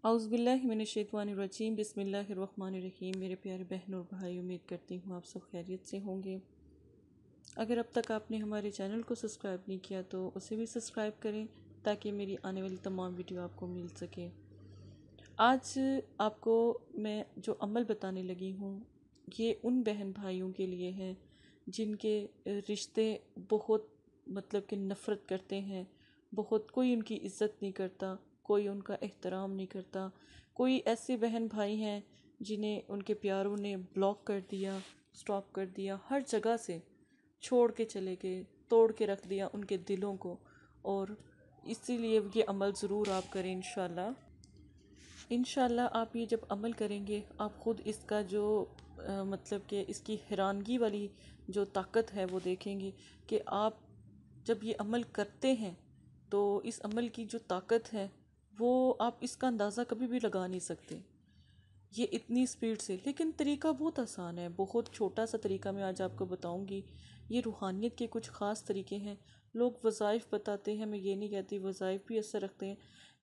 औज़ुबिल्लाहिमिनश्शैतानिर्रजीम बिस्मिल्लाहिर्रहमानिर्रहीम। मेरे प्यारे बहन और भाई, उम्मीद करती हूँ आप सब खैरियत से होंगे। अगर अब तक आपने हमारे चैनल को सब्सक्राइब नहीं किया तो उसे भी सब्सक्राइब करें ताकि मेरी आने वाली तमाम वीडियो आपको मिल सके। आज आपको मैं जो अमल बताने लगी हूँ ये उन बहन भाइयों के लिए है जिनके रिश्ते बहुत मतलब कि नफ़रत करते हैं, बहुत कोई उनकी इज़्ज़त नहीं करता, कोई उनका एहतराम नहीं करता। कोई ऐसे बहन भाई हैं जिन्हें उनके प्यारों ने ब्लॉक कर दिया, स्टॉप कर दिया, हर जगह से छोड़ के चले गए, तोड़ के रख दिया उनके दिलों को। और इसीलिए ये अमल ज़रूर आप करें इंशाल्लाह। आप ये जब अमल करेंगे आप ख़ुद इसका जो मतलब कि इसकी हैरानगी वाली जो ताकत है वो देखेंगे कि आप जब ये अमल करते हैं तो इस अमल की जो ताकत है वो आप इसका अंदाज़ा कभी भी लगा नहीं सकते, ये इतनी स्पीड से। लेकिन तरीका बहुत आसान है, बहुत छोटा सा तरीका मैं आज आपको बताऊंगी। ये रूहानियत के कुछ ख़ास तरीके हैं। लोग वज़ाइफ बताते हैं, मैं ये नहीं कहती वज़ाइफ भी असर रखते हैं,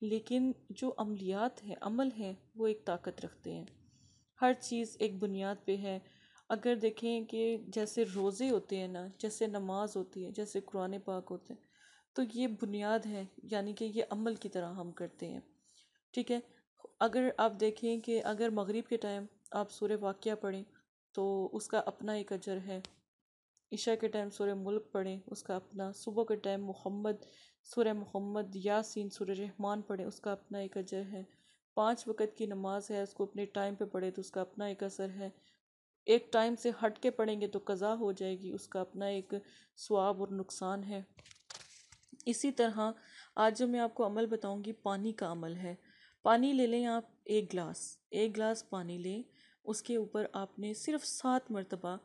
लेकिन जो अमलियात हैं, अमल हैं, वो एक ताकत रखते हैं। हर चीज़ एक बुनियाद पे है। अगर देखें कि जैसे रोज़े होते हैं ना, जैसे नमाज होती है, जैसे कुरान पाक होते हैं, तो ये बुनियाद है, यानी कि ये अमल की तरह हम करते हैं। ठीक है। अगर आप देखें कि अगर मगरिब के टाइम आप सूरह वाक़िया पढ़ें तो उसका अपना एक अजर है। इशा के टाइम सूरह मुल्क पढ़ें उसका अपना, सुबह के टाइम सूरह मोहम्मद, यासीन, सूरह रहमान पढ़ें उसका अपना एक अजर है। 5 वक़्त की नमाज है, उसको अपने टाइम पे पढ़े तो उसका अपना एक असर है। एक टाइम से हट के पढ़ेंगे तो कज़ा हो जाएगी, उसका अपना एक स्वाब और नुकसान है। इसी तरह आज जो मैं आपको अमल बताऊंगी पानी का अमल है। पानी ले लें आप, एक गिलास पानी लें। उसके ऊपर आपने सिर्फ 7 मरतबा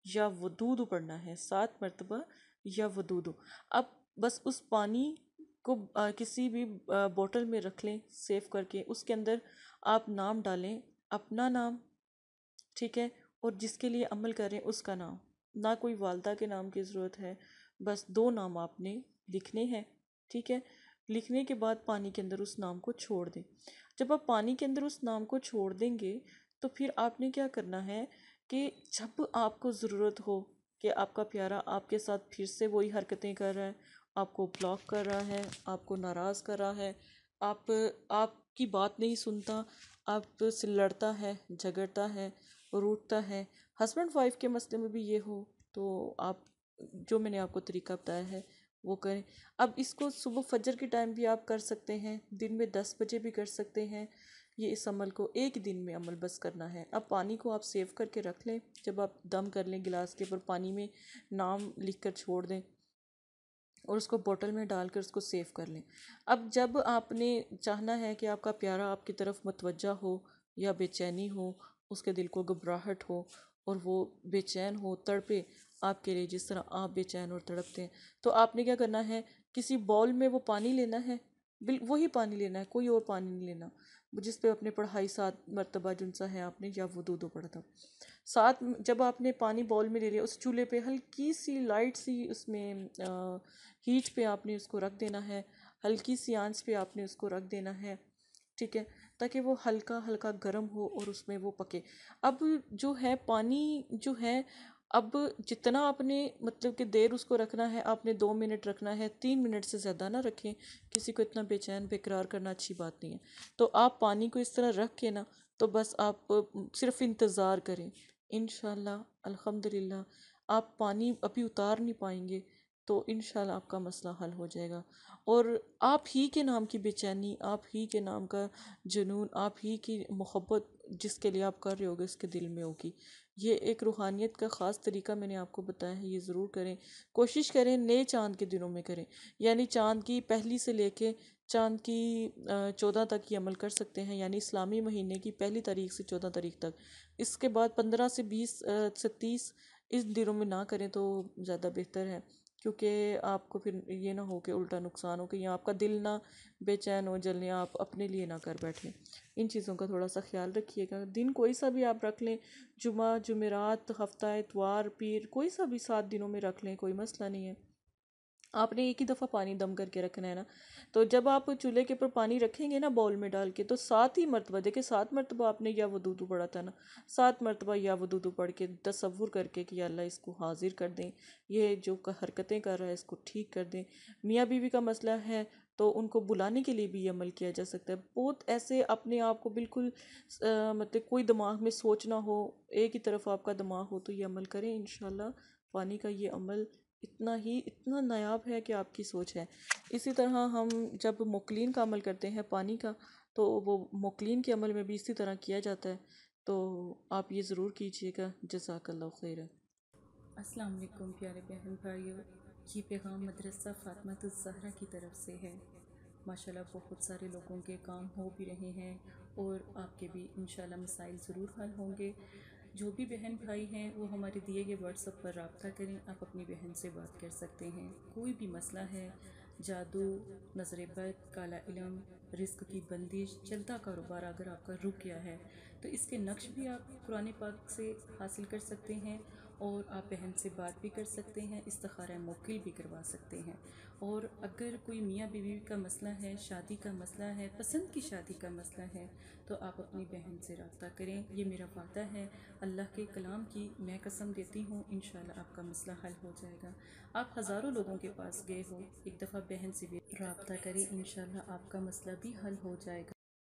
या वदूदु पढ़ना है, 7 मरतबा या वदूदु। अब बस उस पानी को किसी भी बोतल में रख लें सेव करके। उसके अंदर आप नाम डालें, अपना नाम, ठीक है, और जिसके लिए अमल करें उसका नाम। ना कोई वालदा के नाम की ज़रूरत है, बस 2 नाम आपने लिखने हैं। ठीक है। लिखने के बाद पानी के अंदर उस नाम को छोड़ दें। जब आप पानी के अंदर उस नाम को छोड़ देंगे तो फिर आपने क्या करना है कि जब आपको ज़रूरत हो कि आपका प्यारा आपके साथ फिर से वही हरकतें कर रहा है, आपको ब्लॉक कर रहा है, आपको नाराज़ कर रहा है, आप आपकी बात नहीं सुनता, आपसे लड़ता है, झगड़ता है, रूठता है, हस्बैंड वाइफ के मसले में भी ये हो, तो आप जो मैंने आपको तरीका बताया है वो करें। अब इसको सुबह फजर के टाइम भी आप कर सकते हैं, दिन में 10 बजे भी कर सकते हैं। ये इस अमल को एक दिन में अमल बस करना है। अब पानी को आप सेव करके रख लें। जब आप दम कर लें गिलास के ऊपर पानी में नाम लिख कर छोड़ दें और उसको बोतल में डालकर उसको सेव कर लें। अब जब आपने चाहना है कि आपका प्यारा आपकी तरफ मतवज्जा हो या बेचैनी हो, उसके दिल को घबराहट हो और वो बेचैन हो, तड़पे आपके लिए जिस तरह आप बेचैन और तड़पते हैं, तो आपने क्या करना है, किसी बाउल में वो पानी लेना है, वही पानी लेना है, कोई और पानी नहीं लेना जिस पे अपने पढ़ाई 7 मरतबा जुनसा है आपने या वो दो पढ़ा था। जब आपने पानी बाउल में ले लिया, उस चूल्हे पे हल्की सी लाइट सी उसमें हीट पे आपने उसको रख देना है, हल्की सी आंच पे आपने उसको रख देना है। ठीक है, ताकि वो हल्का हल्का गर्म हो और उसमें वो पके। अब जो है पानी जो है, अब जितना आपने मतलब कि देर उसको रखना है, आपने 2 मिनट रखना है, 3 मिनट से ज़्यादा ना रखें। किसी को इतना बेचैन बेकरार करना अच्छी बात नहीं है। तो आप पानी को इस तरह रख के ना, तो बस आप सिर्फ इंतज़ार करें। इंशाल्लाह अल्हम्दुलिल्लाह आप पानी अभी उतार नहीं पाएंगे तो इंशाल्लाह आपका मसला हल हो जाएगा। और आप ही के नाम की बेचैनी, आप ही के नाम का जुनून, आप ही की मोहब्बत जिसके लिए आप कर रहे होगे उसके दिल में होगी। ये एक रूहानियत का ख़ास तरीका मैंने आपको बताया है, ये ज़रूर करें। कोशिश करें नए चाँद के दिनों में करें, यानी चाँद की पहली से लेके चाँद की 14 तक ये अमल कर सकते हैं, यानी इस्लामी महीने की पहली तारीख से 14 तारीख तक। इसके बाद 15 से 20 से 30 इस दिनों में ना करें तो ज़्यादा बेहतर है, क्योंकि आपको फिर ये ना हो कि उल्टा नुकसान हो कि या आपका दिल ना बेचैन हो, जलने आप अपने लिए ना कर बैठें। इन चीज़ों का थोड़ा सा ख्याल रखिएगा। दिन कोई सा भी आप रख लें, जुमा, जुमेरात, हफ्ता, इतवार, पीर, कोई सा भी 7 दिनों में रख लें, कोई मसला नहीं है। आपने एक ही दफ़ा पानी दम करके रखना है ना। तो जब आप चूल्हे के ऊपर पानी रखेंगे ना बाउल में डाल के, तो 7 ही मरतबा, देखिए 7 मरतबा आपने या वुदू पढ़ा था ना, 7 मरतबा या वुदू पढ़ के तसव्वुर करके कि या अल्लाह इसको हाजिर कर दें, ये जो हरकतें कर रहा है इसको ठीक कर दें। मियाँ बीवी का मसला है तो उनको बुलाने के लिए भी ये अमल किया जा सकता है। बहुत ऐसे अपने आप को बिल्कुल मतलब कोई दिमाग में सोच ना हो, एक ही तरफ आपका दिमाग हो, तो ये अमल करें इंशाल्लाह। पानी का ये अमल इतना नायाब है कि आपकी सोच है। इसी तरह हम जब मोकलीन का अमल करते हैं पानी का, तो वो मोकलीन के अमल में भी इसी तरह किया जाता है। तो आप ये ज़रूर कीजिएगा। जज़ाकल्लाह खैर। अस्सलाम वालेकुम प्यारे बहन भाइयों, ये पैगाम मदरसा फ़ातिमातुज़ ज़हरा की तरफ से है। माशाल्लाह बहुत सारे लोगों के काम हो भी रहे हैं और आपके भी इंशाल्लाह मसाइल ज़रूर हल होंगे। जो भी बहन भाई हैं वो हमारे दिए गए व्हाट्सएप पर रब्ता करें, आप अपनी बहन से बात कर सकते हैं। कोई भी मसला है, जादू, नज़र बद, काला इलम, रिस्क की बंदिश, चलता कारोबार अगर आपका रुक गया है तो इसके नक्श भी आप कुरान पाक से हासिल कर सकते हैं और आप बहन से बात भी कर सकते हैं, इस्तिखारा मुवक्किल भी करवा सकते हैं। और अगर कोई मियाँ बीवी का मसला है, शादी का मसला है, पसंद की शादी का मसला है, तो आप अपनी बहन से रब्ता करें। ये मेरा वादा है, अल्लाह के कलाम की मैं कसम देती हूँ, इंशाल्लाह आपका मसला हल हो जाएगा। आप हज़ारों लोगों के पास गए हो, एक दफ़ा बहन से भी रब्ता करें, इंशाल्लाह आपका मसला भी हल हो जाएगा।